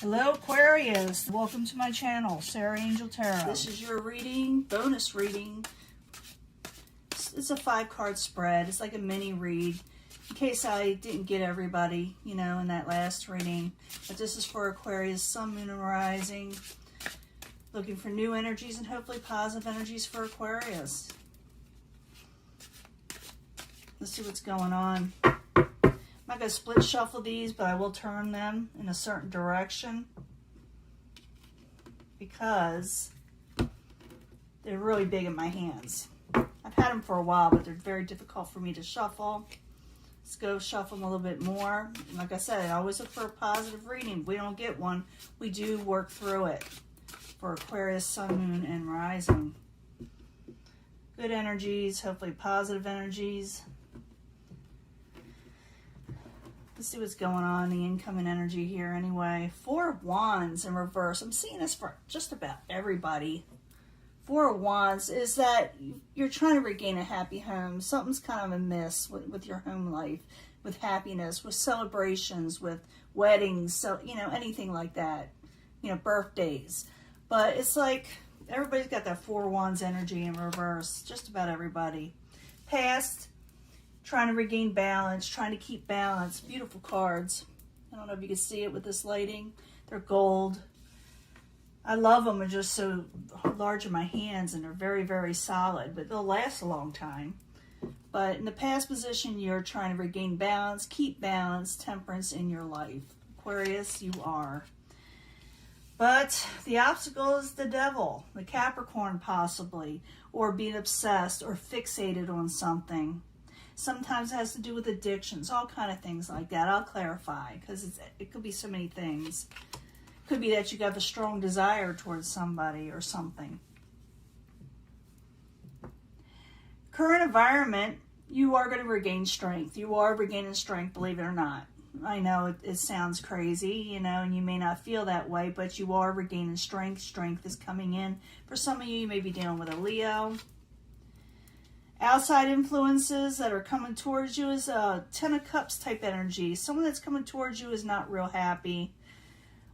Hello Aquarius, welcome to my channel, Sarah Angel Tarot. This is your reading, bonus reading. It's a 5-card spread. It's like a mini read in case I didn't get everybody, in that last reading. But this is for Aquarius, Sun, Moon, and Rising. Looking for new energies and hopefully positive energies for Aquarius. Let's see what's going on. I'm not going to split shuffle these, but I will turn them in a certain direction because they're really big in my hands. I've had them for a while, but they're very difficult for me to shuffle. Let's go shuffle them a little bit more. And like I said, I always look for a positive reading. If we don't get one, we do work through it for Aquarius, Sun, Moon, and Rising. Good energies, hopefully positive energies. Let's see what's going on, the incoming energy here anyway. 4 of Wands in reverse. I'm seeing this for just about everybody. 4 of Wands is that you're trying to regain a happy home. Something's kind of amiss with your home life, with happiness, with celebrations, with weddings, so anything like that. Birthdays. But it's like everybody's got that 4 of Wands energy in reverse. Just about everybody. Past, trying to regain balance, trying to keep balance. Beautiful cards. I don't know if you can see it with this lighting. They're gold. I love them. They're just so large in my hands and they're very, very solid, but they'll last a long time. But in the past position, you're trying to regain balance, keep balance, temperance in your life. Aquarius, you are. But the obstacle is the devil, the Capricorn possibly, or being obsessed or fixated on something. Sometimes it has to do with addictions, all kind of things like that. I'll clarify because it could be so many things. It could be that you have a strong desire towards somebody or something. Current environment, you are going to regain strength. You are regaining strength, believe it or not. I know it sounds crazy, and you may not feel that way, but you are regaining strength. Strength is coming in. For some of you, you may be dealing with a Leo. Outside influences that are coming towards you is a 10 of Cups type energy. Someone that's coming towards you is not real happy.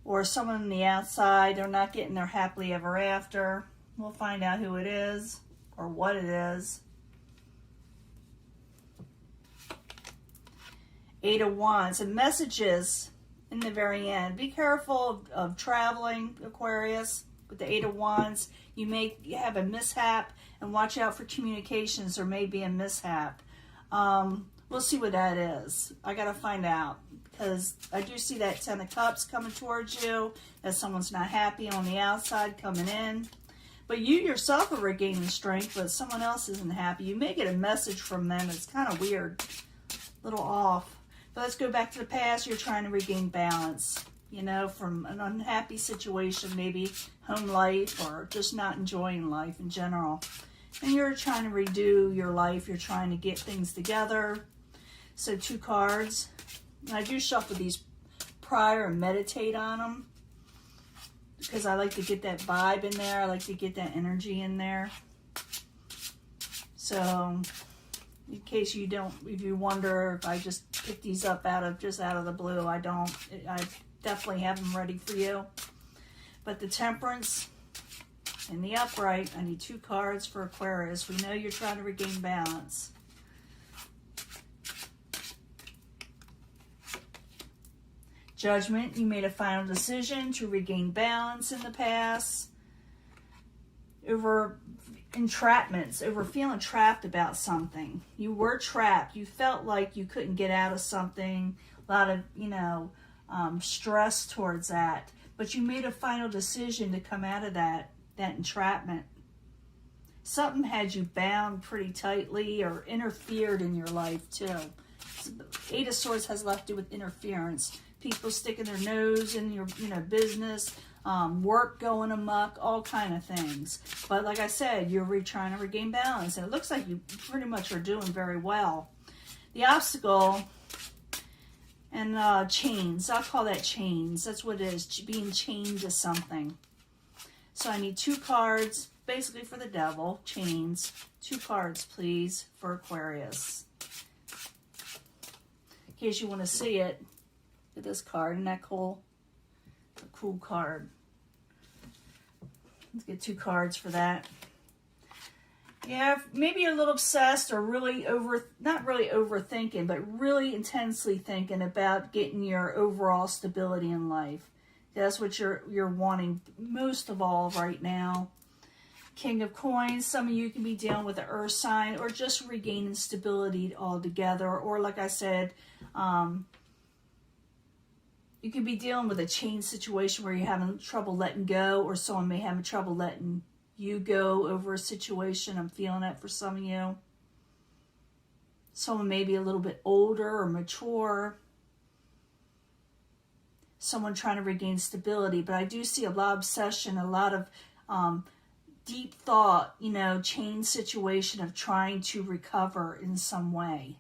Or someone on the outside, they're not getting their happily ever after. We'll find out who it is or what it is. 8 of Wands. And messages in the very end. Be careful of traveling, Aquarius. With the 8 of Wands, you may have a mishap. And watch out for communications. There may be a mishap. We'll see what that is. I got to find out. Because I do see that 10 of Cups coming towards you. That someone's not happy on the outside coming in. But you yourself are regaining strength. But someone else isn't happy. You may get a message from them. It's kind of weird. A little off. But let's go back to the past. You're trying to regain balance. From an unhappy situation. Maybe home life. Or just not enjoying life in general. And you're trying to redo your life. You're trying to get things together. So 2 cards. And I do shuffle these prior and meditate on them. Because I like to get that vibe in there. I like to get that energy in there. So in case you don't, if you wonder if I just pick these up out of the blue, I don't. I definitely have them ready for you. But the Temperance and the Upright, I need 2 cards for Aquarius. We know you're trying to regain balance. Judgment, you made a final decision to regain balance in the past. Over entrapments, over feeling trapped about something. You were trapped. You felt like you couldn't get out of something. A lot of, stress towards that. But you made a final decision to come out of that entrapment. Something had you bound pretty tightly or interfered in your life too. 8 of Swords has a lot to do with interference. People sticking their nose in your business, work going amok, all kind of things. But like I said, you're trying to regain balance. And it looks like you pretty much are doing very well. The obstacle and chains. I'll call that chains. That's what it is, being chained to something. So I need 2 cards, basically for the devil, chains. 2 cards, please, for Aquarius. In case you want to see it, Look at this card. Isn't that cool? a cool card. Let's get 2 cards for that. Yeah, maybe you're a little obsessed or really not really overthinking, but really intensely thinking about getting your overall stability in life. That's what you're wanting most of all right now. King of Coins, some of you can be dealing with the earth sign or just regaining stability altogether. Or like I said, you could be dealing with a change situation where you're having trouble letting go, or someone may have trouble letting you go over a situation. I'm feeling it for some of you. Someone may be a little bit older or mature. Someone trying to regain stability. But I do see a lot of obsession, a lot of deep thought, change situation of trying to recover in some way.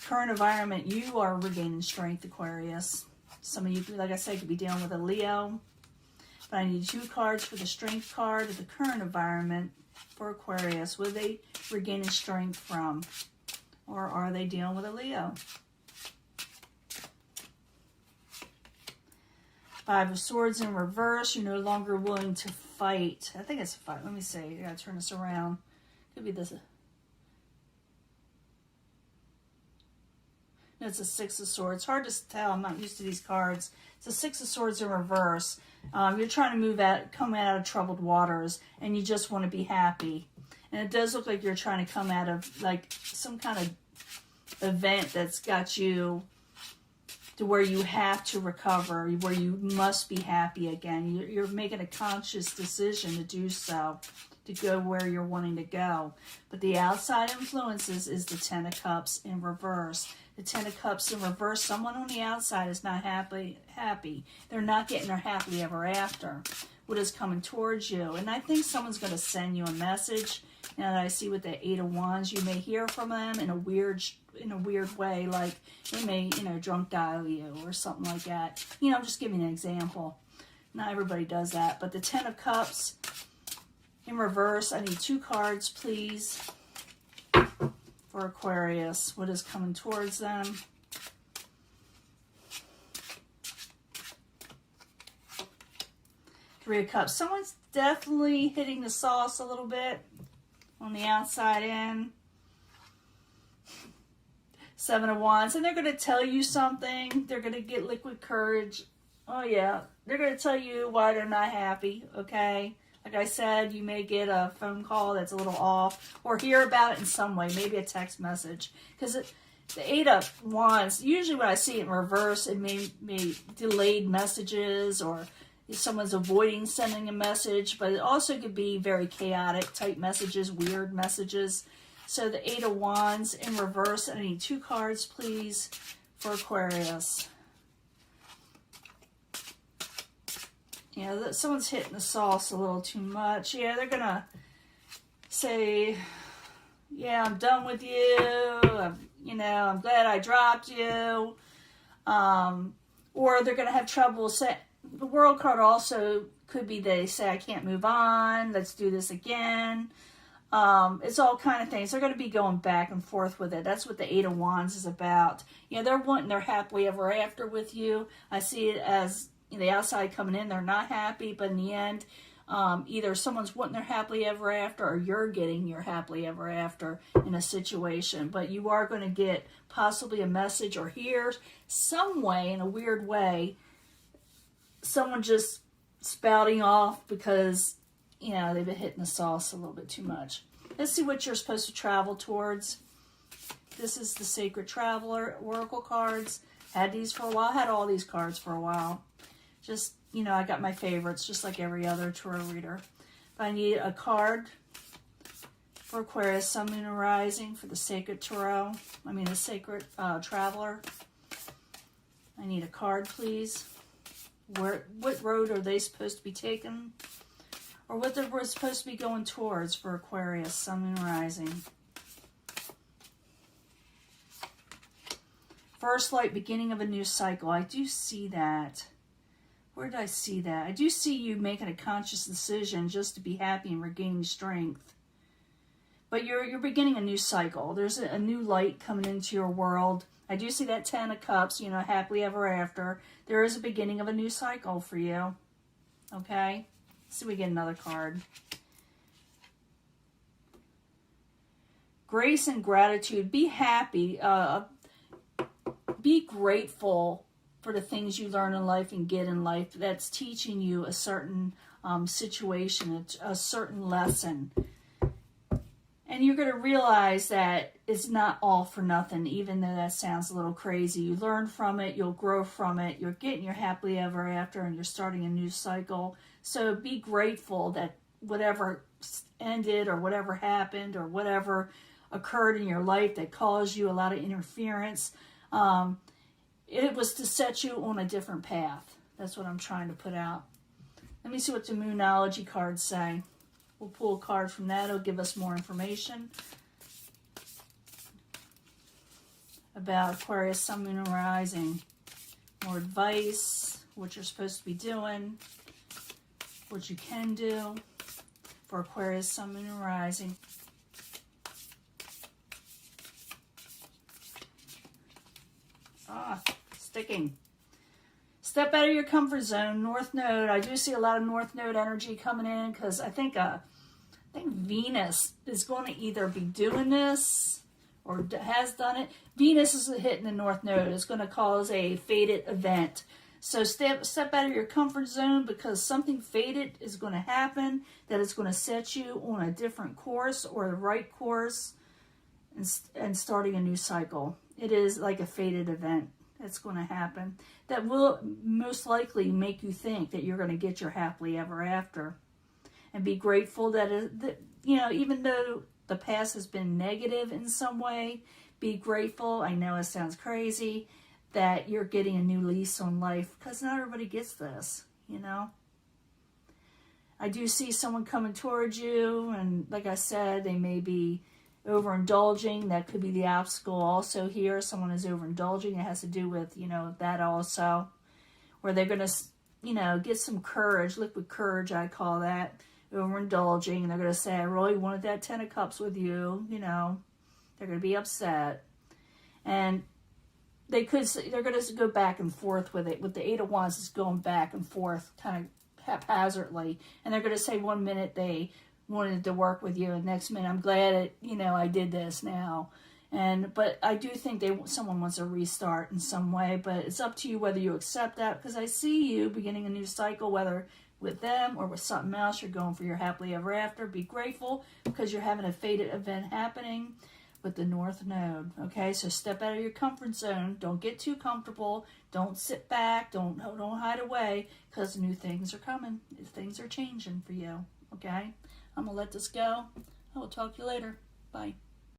Current environment, you are regaining strength, Aquarius. Some of you, like I said, could be dealing with a Leo. But I need 2 cards for the strength card of the current environment for Aquarius. What are they regaining strength from? Or are they dealing with a Leo? 5 of Swords in reverse. You're no longer willing to fight. I think it's a fight. Let me see. I gotta turn this around. Could be this. No, it's a 6 of Swords. Hard to tell. I'm not used to these cards. It's a 6 of Swords in reverse. You're trying to come out of troubled waters, and you just want to be happy. And it does look like you're trying to come out of like some kind of event that's got you to where you have to recover, where you must be happy again. You're making a conscious decision to do so, to go where you're wanting to go. But the outside influences is the 10 of Cups in reverse. The 10 of Cups in reverse, someone on the outside is not happy. They're not getting their happily ever after. What is coming towards you? And I think someone's going to send you a message. Now that I see with the 8 of Wands, you may hear from them in a weird way, like they may, drunk dial you or something like that. I'm just giving an example. Not everybody does that, but the 10 of Cups in reverse, I need 2 cards, please, for Aquarius. What is coming towards them? Three of Cups. Someone's definitely hitting the sauce a little bit on the outside in. 7 of Wands. And they're going to tell you something. They're going to get liquid courage. Oh, yeah. They're going to tell you why they're not happy, okay? Like I said, you may get a phone call that's a little off, or hear about it in some way, maybe a text message. Because the 8 of Wands, usually when I see it in reverse, it may delayed messages, or if someone's avoiding sending a message, but it also could be very chaotic type messages, weird messages. So the 8 of Wands in reverse, I need 2 cards, please, for Aquarius. Someone's hitting the sauce a little too much. Yeah, they're going to say, yeah, I'm done with you. I'm glad I dropped you. Or they're going to have trouble. The World card also could be they say, I can't move on. Let's do this again. It's all kind of things. They're going to be going back and forth with it. That's what the 8 of Wands is about. They're wanting their happily ever after with you. I see it as the outside coming in, they're not happy, but in the end, either someone's wanting their happily ever after, or you're getting your happily ever after in a situation. But you are going to get possibly a message or hear some way, in a weird way, someone just spouting off because, they've been hitting the sauce a little bit too much. Let's see what you're supposed to travel towards. This is the Sacred Traveler Oracle cards. Had these for a while. Had all these cards for a while. Just, I got my favorites, just like every other tarot reader. But I need a card for Aquarius, Sun, Moon, and Rising for the Sacred Tarot. The Sacred Traveler. I need a card, please. What road are they supposed to be taking? Or what they're supposed to be going towards for Aquarius, Sun, Moon, Rising. First light, beginning of a new cycle. I do see that. Where did I see that? I do see you making a conscious decision just to be happy and regaining strength. But you're beginning a new cycle. There's a new light coming into your world. I do see that 10 of Cups, you know, happily ever after. There is a beginning of a new cycle for you. Okay? Let's see if we get another card. Grace and gratitude. Be happy. Be grateful for the things you learn in life and get in life that's teaching you a certain situation, a certain lesson. And you're going to realize that it's not all for nothing, even though that sounds a little crazy. You learn from it, you'll grow from it, you're getting your happily ever after, and you're starting a new cycle. So be grateful that whatever ended or whatever happened or whatever occurred in your life that caused you a lot of interference, it was to set you on a different path. That's what I'm trying to put out. Let me see what the Moonology cards say. We'll pull a card from that. It'll give us more information about Aquarius, Sun, Moon, and Rising. More advice, what you're supposed to be doing, what you can do for Aquarius, Sun, Moon, and Rising. Sticking. Step out of your comfort zone. North Node. I do see a lot of North Node energy coming in because I think Venus is going to either be doing this or has done it. Venus is hitting the North Node. It's going to cause a fated event. So step out of your comfort zone because something fated is going to happen that is going to set you on a different course or the right course and starting a new cycle. It is like a fated event that's going to happen that will most likely make you think that you're going to get your happily ever after. And be grateful that, you know, even though the past has been negative in some way, be grateful. I know it sounds crazy that you're getting a new lease on life because not everybody gets this, you know. I do see someone coming towards you, and like I said, they may be overindulging. That could be the obstacle also here. Someone is overindulging. It has to do with, you know, that also. Where they're going to, you know, get some courage, liquid courage, I call that, overindulging. And they're going to say, I really wanted that 10 of Cups with you, you know. They're going to be upset. And they're going to go back and forth with it. With the 8 of Wands, it's going back and forth kind of haphazardly. And they're going to say one minute they wanted to work with you, and next minute I'm glad I did this now. But I do think someone wants a restart in some way, but it's up to you whether you accept that, because I see you beginning a new cycle, whether with them or with something else. You're going for your happily ever after. Be grateful because you're having a fated event happening with the North Node. Okay, so step out of your comfort zone. Don't get too comfortable. Don't sit back. Don't hide away, because new things are coming. Things are changing for you. Okay, I'm gonna let this go. I will talk to you later. Bye.